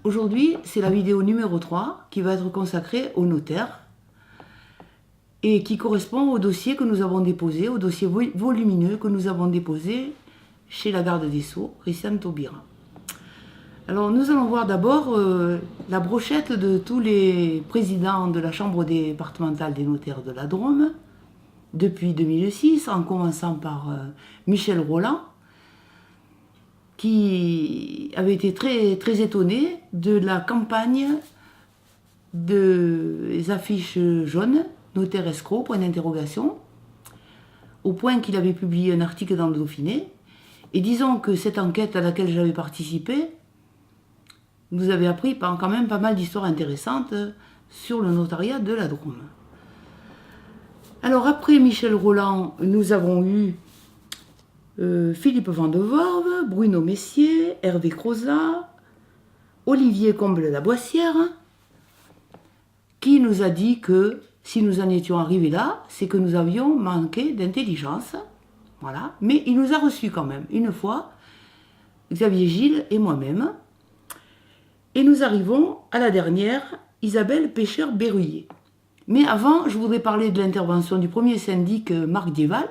Aujourd'hui, c'est la vidéo numéro 3 qui va être consacrée au notaire et qui correspond au dossier que nous avons déposé, au dossier volumineux que nous avons déposé chez la garde des Sceaux, Christiane Taubira. Alors nous allons voir d'abord la brochette de tous les présidents de la Chambre départementale des notaires de la Drôme depuis 2006, en commençant par Michel Rolland, qui avait été très étonné de la campagne des affiches jaunes, notaire escroc, point d'interrogation, au point qu'il avait publié un article dans le Dauphiné. Et disons que cette enquête à laquelle j'avais participé nous avait appris quand même pas mal d'histoires intéressantes sur le notariat de la Drôme. Alors après Michel Rolland, nous avons eu Philippe Van de Worve, Bruno Messier, Hervé Crozat, Olivier Comble-Laboissière, qui nous a dit que si nous en étions arrivés là, c'est que nous avions manqué d'intelligence. Voilà. Mais il nous a reçus quand même, une fois, Xavier Gilles et moi-même. Et nous arrivons à la dernière, Isabelle Pêcheur-Berruyer. Mais avant, je voudrais parler de l'intervention du premier syndic, Marc Dieval,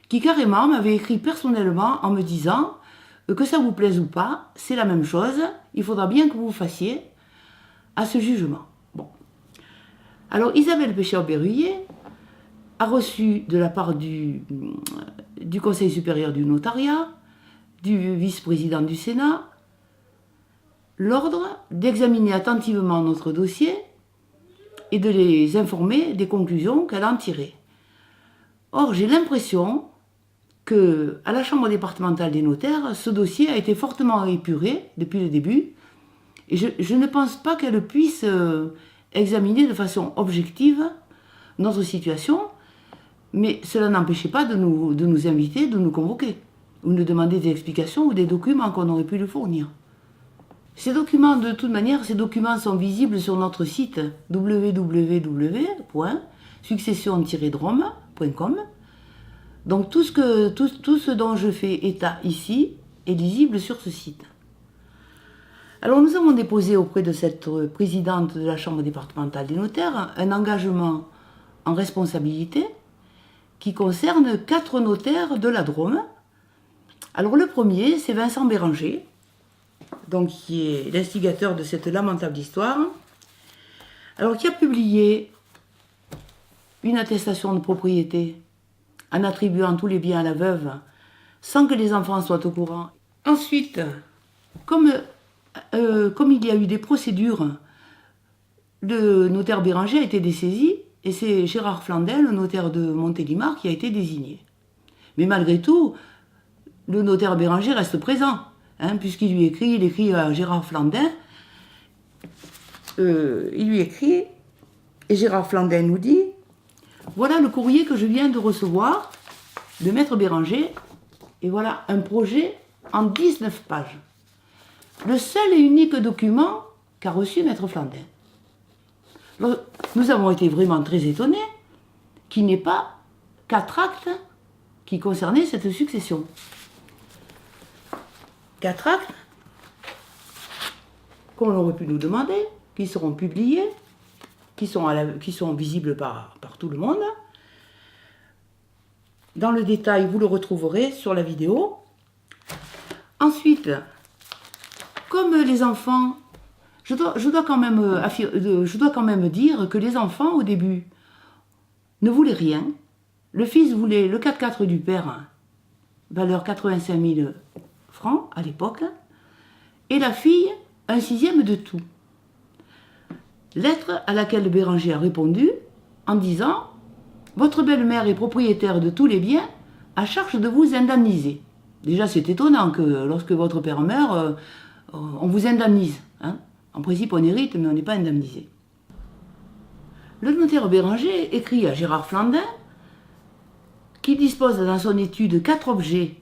qui carrément m'avait écrit personnellement en me disant que ça vous plaise ou pas, c'est la même chose, il faudra bien que vous fassiez à ce jugement. Bon. Alors Isabelle Pêcheur-Berruyer a reçu de la part du Conseil supérieur du notariat, du vice-président du Sénat, l'ordre d'examiner attentivement notre dossier et de les informer des conclusions qu'elle en tirait. Or, j'ai l'impression qu'à la Chambre départementale des notaires, ce dossier a été fortement épuré depuis le début, et je ne pense pas qu'elle puisse examiner de façon objective notre situation, mais cela n'empêchait pas de nous inviter, de nous convoquer, ou de demander des explications ou des documents qu'on aurait pu lui fournir. Ces documents, de toute manière, ces documents sont visibles sur notre site www.succession-drome.com. Donc tout ce dont je fais état ici est lisible sur ce site. Alors nous avons déposé auprès de cette présidente de la Chambre départementale des notaires un engagement en responsabilité qui concerne 4 notaires de la Drôme. Alors le premier, c'est Vincent Béranger, donc qui est l'instigateur de cette lamentable histoire, alors qui a publié une attestation de propriété en attribuant tous les biens à la veuve sans que les enfants soient au courant. Ensuite, comme il y a eu des procédures, le notaire Béranger a été dessaisi et c'est Gérard Flandin, le notaire de Montélimar, qui a été désigné. Mais malgré tout, le notaire Béranger reste présent, puisqu'il lui écrit, il écrit à Gérard Flandin, il lui écrit, et Gérard Flandin nous dit: voilà le courrier que je viens de recevoir de Maître Béranger, et voilà un projet en 19 pages. Le seul et unique document qu'a reçu Maître Flandin. Alors, nous avons été vraiment très étonnés qu'il n'y ait pas 4 actes qui concernaient cette succession. 4 actes qu'on aurait pu nous demander, qui seront publiés, qui sont visibles par tout le monde. Dans le détail, vous le retrouverez sur la vidéo. Ensuite, comme les enfants, je dois quand même dire que les enfants, au début, ne voulaient rien. Le fils voulait le 4x4 du père, valeur 85 000 francs à l'époque, et la fille, un 6e de tout. Lettre à laquelle Béranger a répondu en disant: votre belle-mère est propriétaire de tous les biens, à charge de vous indemniser. Déjà, c'est étonnant que lorsque votre père meurt, on vous indemnise. En principe, on hérite, mais on n'est pas indemnisé. Le notaire Béranger écrit à Gérard Flandin qui dispose dans son étude 4 objets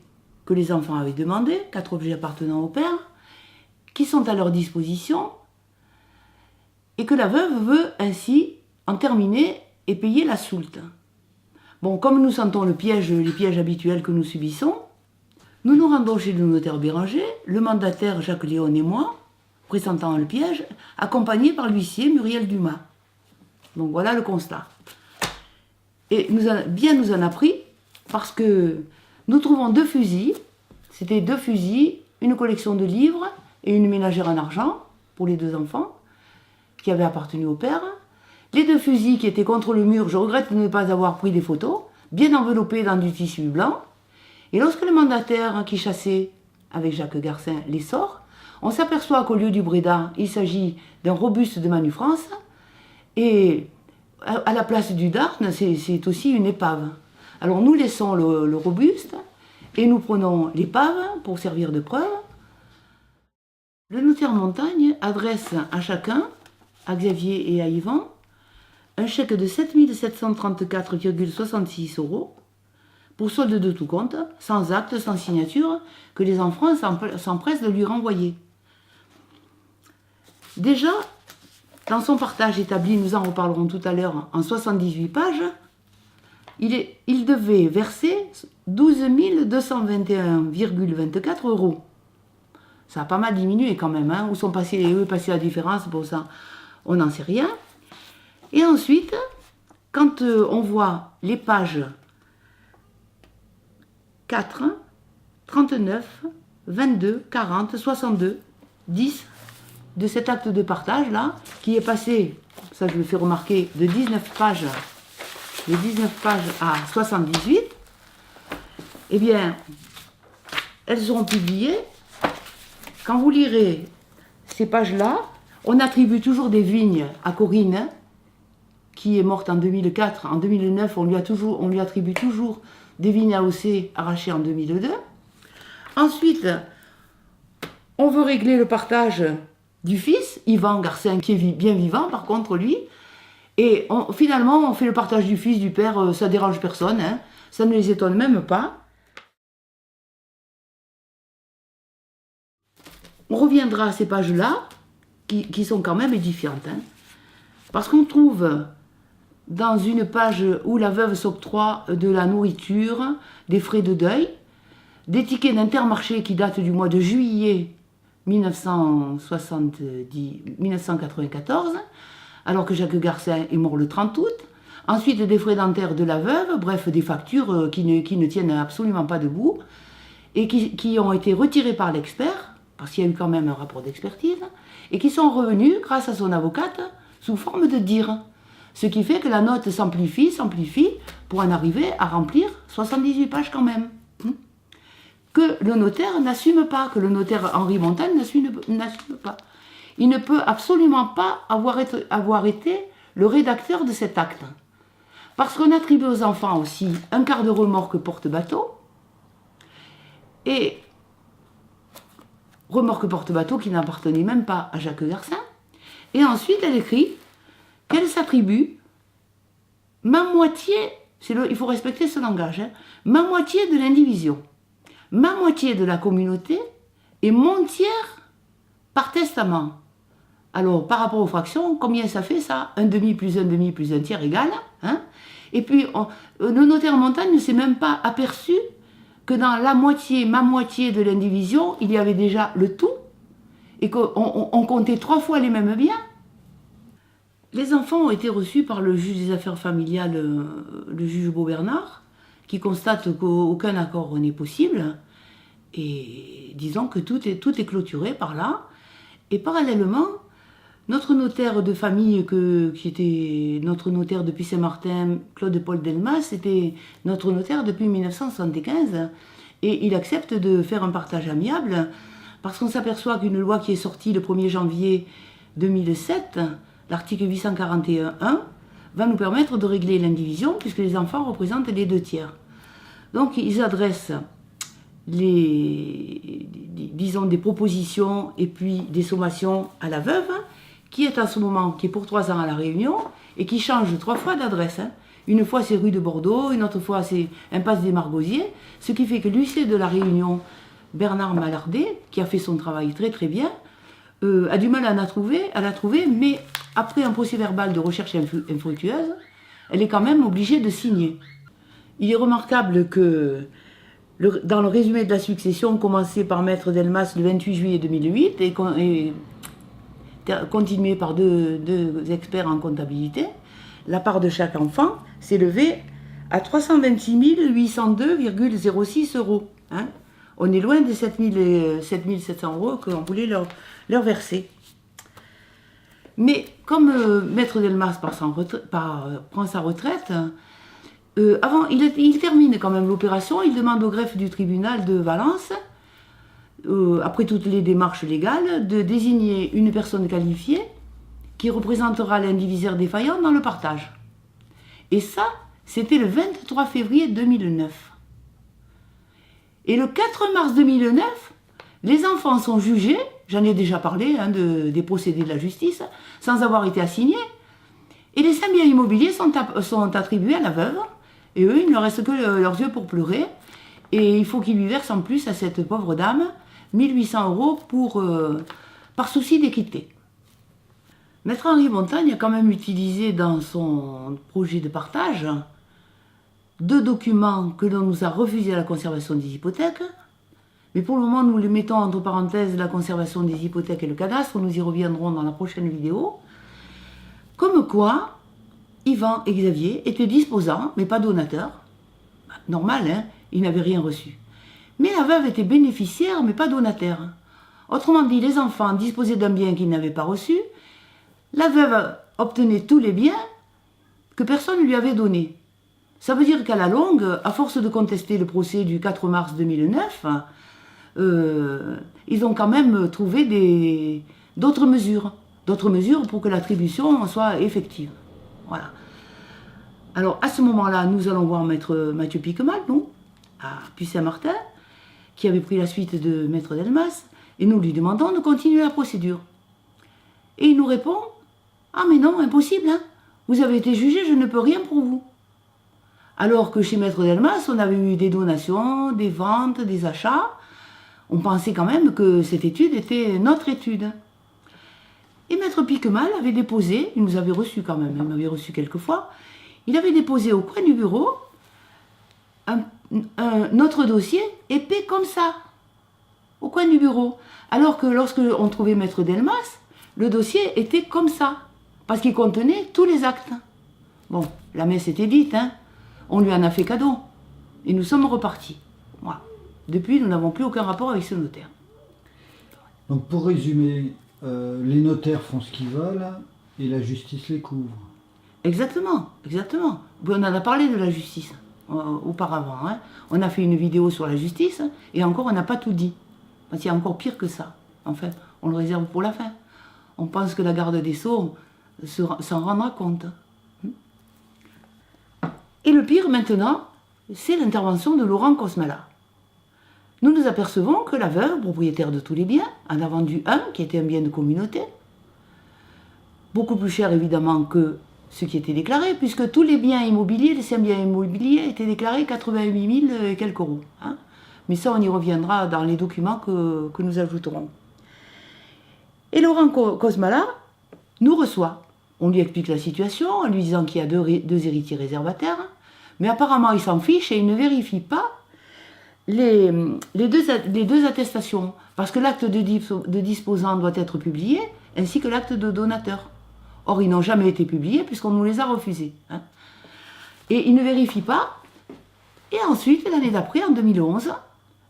que les enfants avaient demandés, 4 objets appartenant au père, qui sont à leur disposition, et que la veuve veut ainsi en terminer et payer la soulte. Bon, comme nous sentons les pièges habituels que nous subissons, nous nous rendons chez le notaire Béranger, le mandataire Jacques Léon et moi, pressentant le piège, accompagné par l'huissier Muriel Dumas. Donc voilà le constat. Et bien nous en a pris, parce que nous trouvons 2 fusils. C'était 2 fusils, une collection de livres et une ménagère en argent pour les 2 enfants, qui avaient appartenu au père. Les 2 fusils qui étaient contre le mur, je regrette de ne pas avoir pris des photos, bien enveloppés dans du tissu blanc. Et lorsque le mandataire qui chassait avec Jacques Garcin les sort, on s'aperçoit qu'au lieu du Bréda, il s'agit d'un robuste de Manu France, et à la place du Darn, c'est aussi une épave. Alors nous laissons le robuste, et nous prenons l'épave pour servir de preuve. Le notaire Montagne adresse à chacun, à Xavier et à Yvan, un chèque de 7 734,66 € pour solde de tout compte, sans acte, sans signature, que les enfants s'empressent de lui renvoyer. Déjà, dans son partage établi, nous en reparlerons tout à l'heure, en 78 pages, il devait verser 12 221,24 €. Ça a pas mal diminué quand même, hein. Où est passée la différence, pour ça, on n'en sait rien. Et ensuite, quand on voit les pages 4, 39, 22, 40, 62, 10 de cet acte de partage-là, qui est passé, ça je le fais remarquer, de 19 pages à 78, eh bien, elles seront publiées. Quand vous lirez ces pages-là, on attribue toujours des vignes à Corinne, qui est morte en 2004. En 2009, on lui attribue toujours des vignes AOC arrachées en 2002. Ensuite, on veut régler le partage du fils, Yvan Garcin, qui est bien vivant par contre lui. Et finalement, on fait le partage du fils, du père, ça dérange personne, hein, ça ne les étonne même pas. On reviendra à ces pages-là, qui sont quand même édifiantes. Hein, parce qu'on trouve dans une page où la veuve s'octroie de la nourriture, des frais de deuil, des tickets d'Intermarché qui datent du mois de juillet 1994, alors que Jacques Garcin est mort le 30 août. Ensuite, des frais dentaires de la veuve, bref, des factures qui ne tiennent absolument pas debout, et qui ont été retirées par l'expert, parce qu'il y a eu quand même un rapport d'expertise, et qui sont revenus, grâce à son avocate, sous forme de dires. Ce qui fait que la note s'amplifie, pour en arriver à remplir 78 pages quand même. Que le notaire n'assume pas, que le notaire Henri Montagne n'assume pas. Il ne peut absolument pas avoir été le rédacteur de cet acte. Parce qu'on attribue aux enfants aussi un quart de remorque porte-bateau, et remorque porte-bateau qui n'appartenait même pas à Jacques Garcin. Et ensuite, elle écrit qu'elle s'attribue ma moitié, il faut respecter ce langage, hein, ma moitié de l'indivision, ma moitié de la communauté et mon tiers par testament. Alors, par rapport aux fractions, combien ça fait ça? Un demi plus un tiers égale. Hein, et puis, le notaire Montagne ne s'est même pas aperçu que dans ma moitié de l'indivision, il y avait déjà le tout, et qu'on comptait 3 fois les mêmes biens. Les enfants ont été reçus par le juge des affaires familiales, le juge Beau-Bernard, qui constate qu'aucun accord n'est possible, et disons que tout est clôturé par là. Et parallèlement, notre notaire de famille, qui était notre notaire depuis Saint-Martin, Claude-Paul Delmas, était notre notaire depuis 1975, et il accepte de faire un partage amiable, parce qu'on s'aperçoit qu'une loi qui est sortie le 1er janvier 2007, l'article 841.1, va nous permettre de régler l'indivision, puisque les enfants représentent les 2 tiers. Donc ils adressent disons des propositions et puis des sommations à la veuve, qui est en ce moment, qui est pour 3 ans à La Réunion, et qui change 3 fois d'adresse. Hein. Une fois c'est rue de Bordeaux, une autre fois c'est impasse des Margosiers, ce qui fait que l'huissier de La Réunion, Bernard Malardet, qui a fait son travail très très bien, a du mal à la trouver, mais après un procès-verbal de recherche infructueuse, elle est quand même obligée de signer. Il est remarquable que dans le résumé de la succession, commencé par Maître Delmas le 28 juillet 2008, et continué par deux experts en comptabilité, la part de chaque enfant s'élevait à 326 802,06 euros. Hein. On est loin des 7 700 euros qu'on voulait leur verser. Mais comme Maître Delmas prend sa retraite, avant, il termine quand même l'opération, il demande au greffe du tribunal de Valence, après toutes les démarches légales, de désigner une personne qualifiée qui représentera l'indivisaire défaillant dans le partage. Et ça, c'était le 23 février 2009. Et le 4 mars 2009, les enfants sont jugés, j'en ai déjà parlé, des procédés de la justice, sans avoir été assignés. Et les 5 biens immobiliers sont attribués à la veuve. Et eux, il ne reste que leurs yeux pour pleurer. Et il faut qu'ils lui versent en plus à cette pauvre dame 1800 euros par souci d'équité. Maître Henri Montagne a quand même utilisé dans son projet de partage 2 documents que l'on nous a refusés à la conservation des hypothèques. Mais pour le moment, nous les mettons entre parenthèses la conservation des hypothèques et le cadastre. Nous y reviendrons dans la prochaine vidéo. Comme quoi, Yvan et Xavier étaient disposants, mais pas donateurs. Normal, hein, ils n'avaient rien reçu. Mais la veuve était bénéficiaire, mais pas donataire. Autrement dit, les enfants disposaient d'un bien qu'ils n'avaient pas reçu. La veuve obtenait tous les biens que personne ne lui avait donnés. Ça veut dire qu'à la longue, à force de contester le procès du 4 mars 2009, ils ont quand même trouvé d'autres mesures pour que l'attribution soit effective. Voilà. Alors, à ce moment-là, nous allons voir Maître Mathieu Piquemal, nous, à Puy-Saint-Martin, qui avait pris la suite de Maître Delmas, et nous lui demandons de continuer la procédure. Et il nous répond « Ah mais non, impossible, hein. Vous avez été jugé, je ne peux rien pour vous. » Alors que chez Maître Delmas, on avait eu des donations, des ventes, des achats. On pensait quand même que cette étude était notre étude. Et Maître Piquemal avait déposé, il nous avait reçus quand même, il m'avait reçu quelques fois, il avait déposé au coin du bureau notre dossier épais comme ça, au coin du bureau. Alors que lorsque on trouvait Maître Delmas, le dossier était comme ça, parce qu'il contenait tous les actes. Bon, la messe était dite, hein. On lui en a fait cadeau. Et nous sommes repartis. Voilà. Depuis, nous n'avons plus aucun rapport avec ce notaire. Donc pour résumer, les notaires font ce qu'ils veulent et la justice les couvre. Exactement, exactement. On en a parlé de la justice auparavant. Hein. On a fait une vidéo sur la justice et encore on n'a pas tout dit. Parce qu'il y a encore pire que ça. En fait, on le réserve pour la fin. On pense que la garde des Sceaux s'en rendra compte. Et le pire maintenant, c'est l'intervention de Laurent Cosmala. Nous nous apercevons que la veuve, propriétaire de tous les biens, en a vendu un qui était un bien de communauté, beaucoup plus cher évidemment que ce qui était déclaré, puisque tous les biens immobiliers, les 5 biens immobiliers, étaient déclarés 88 000 et quelques euros. Hein. Mais ça, on y reviendra dans les documents que nous ajouterons. Et Laurent Cosmala nous reçoit. On lui explique la situation en lui disant qu'il y a deux héritiers réservataires, mais apparemment il s'en fiche et il ne vérifie pas les deux attestations, parce que l'acte de disposant doit être publié, ainsi que l'acte de donateur. Or, ils n'ont jamais été publiés puisqu'on nous les a refusés. Hein. Et il ne vérifie pas. Et ensuite, l'année d'après, en 2011,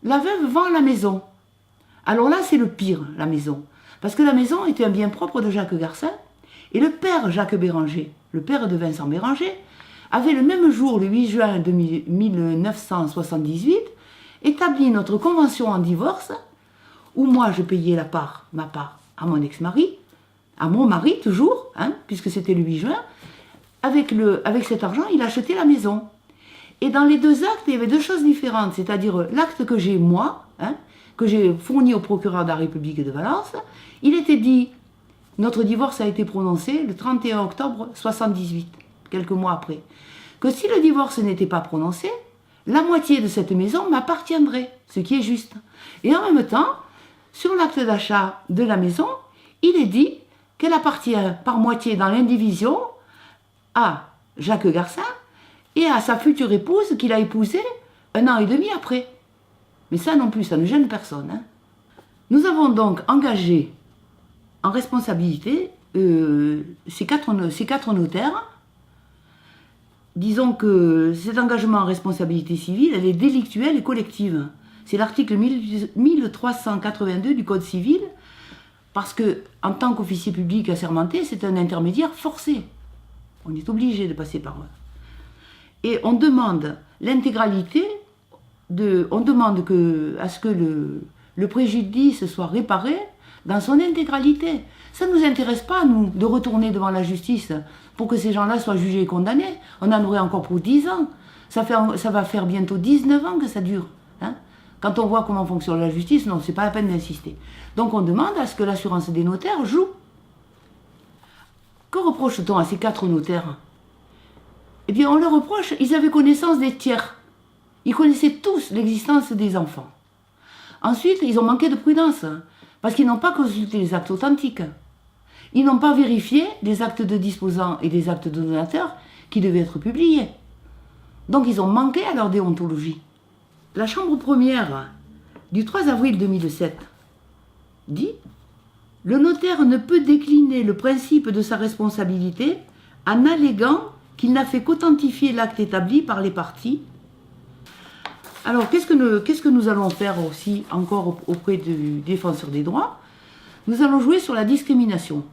la veuve vend la maison. Alors là, c'est le pire, la maison. Parce que la maison était un bien propre de Jacques Garcin, et le père Jacques Béranger, le père de Vincent Béranger, avait le même jour, le 8 juin 1978, établi notre convention en divorce, où moi je payais ma part à mon ex-mari, à mon mari toujours, hein, puisque c'était le 8 juin. Avec cet argent, il achetait la maison. Et dans les deux actes, il y avait deux choses différentes, c'est-à-dire l'acte que j'ai moi, hein, que j'ai fourni au procureur de la République de Valence, il était dit, notre divorce a été prononcé le 31 octobre 1978, quelques mois après, que si le divorce n'était pas prononcé, la moitié de cette maison m'appartiendrait, ce qui est juste. Et en même temps, sur l'acte d'achat de la maison, il est dit qu'elle appartient par moitié dans l'indivision à Jacques Garcin et à sa future épouse qu'il a épousée 1 an et demi après. Mais ça non plus, ça ne gêne personne. Hein. Nous avons donc engagé en responsabilité ces quatre notaires. Disons que cet engagement en responsabilité civile, elle est délictuelle et collective. C'est l'article 1382 du Code civil, parce que en tant qu'officier public assermenté, c'est un intermédiaire forcé. On est obligé de passer par eux. Et on demande l'intégralité, on demande à ce que le préjudice soit réparé dans son intégralité. Ça ne nous intéresse pas, nous, de retourner devant la justice pour que ces gens-là soient jugés et condamnés. On en aurait encore pour 10 ans. Ça va faire bientôt 19 ans que ça dure. Hein. Quand on voit comment fonctionne la justice, non, c'est pas la peine d'insister. Donc on demande à ce que l'assurance des notaires joue. Que reproche-t-on à ces 4 notaires? Eh bien, on leur reproche, ils avaient connaissance des tiers. Ils connaissaient tous l'existence des enfants. Ensuite, ils ont manqué de prudence, parce qu'ils n'ont pas consulté les actes authentiques. Ils n'ont pas vérifié les actes de disposants et les actes de donateurs qui devaient être publiés. Donc, ils ont manqué à leur déontologie. La Chambre première du 3 avril 2007 dit « Le notaire ne peut décliner le principe de sa responsabilité en alléguant qu'il n'a fait qu'authentifier l'acte établi par les parties. » Alors, qu'est-ce que nous allons faire aussi encore auprès du défenseur des droits? Nous allons jouer sur la discrimination.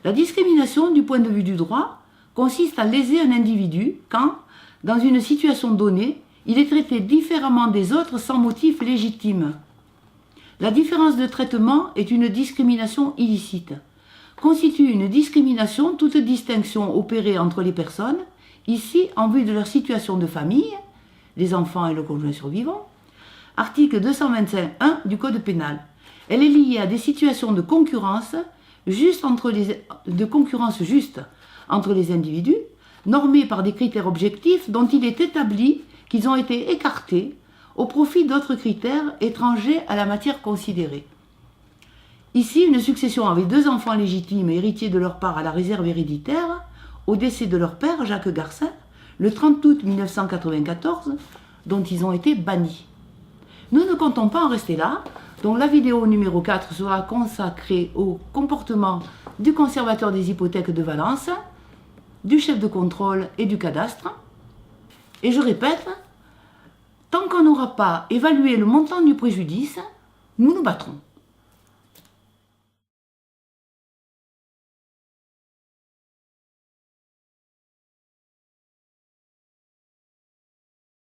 La discrimination, du point de vue du droit, consiste à léser un individu quand, dans une situation donnée, il est traité différemment des autres sans motif légitime. La différence de traitement est une discrimination illicite. Constitue une discrimination toute distinction opérée entre les personnes, ici en vue de leur situation de famille, les enfants et le conjoint survivant, article 225.1 du Code pénal. Elle est liée à des situations de concurrence juste entre les individus, normées par des critères objectifs dont il est établi qu'ils ont été écartés au profit d'autres critères étrangers à la matière considérée. Ici, une succession avec 2 enfants légitimes et héritiers de leur part à la réserve héréditaire, au décès de leur père, Jacques Garcin, le 30 août 1994, dont ils ont été bannis. Nous ne comptons pas en rester là, donc la vidéo numéro 4 sera consacrée au comportement du conservateur des hypothèques de Valence, du chef de contrôle et du cadastre. Et je répète, tant qu'on n'aura pas évalué le montant du préjudice, nous nous battrons.